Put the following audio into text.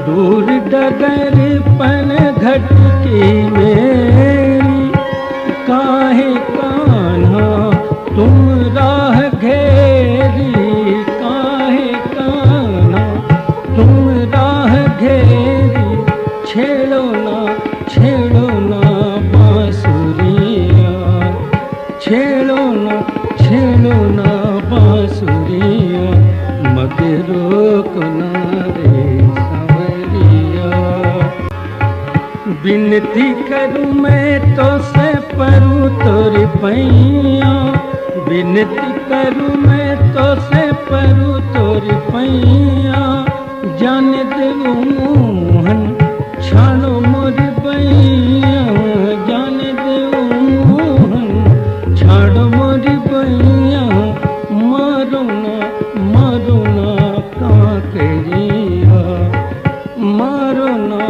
दूर डगर पन घट की मेरी, काहे कान्हा तुम राह घेरी, काहे कान्हा तुम राह घेरी। छेड़ो ना बांसुरिया, छेड़ो ना बांसुरिया, मत रोकना रे सांवरिया। विनती करूं मैं तो से परूं तोरी पैया, विनती करूं मैं तो से परूं तोरी पैया। जान देवो मोहन छाड़ो मोरी बैया, जान देवो मोहन छाड़ो मोरी बैया। मारो ना कांकरिया, मारो ना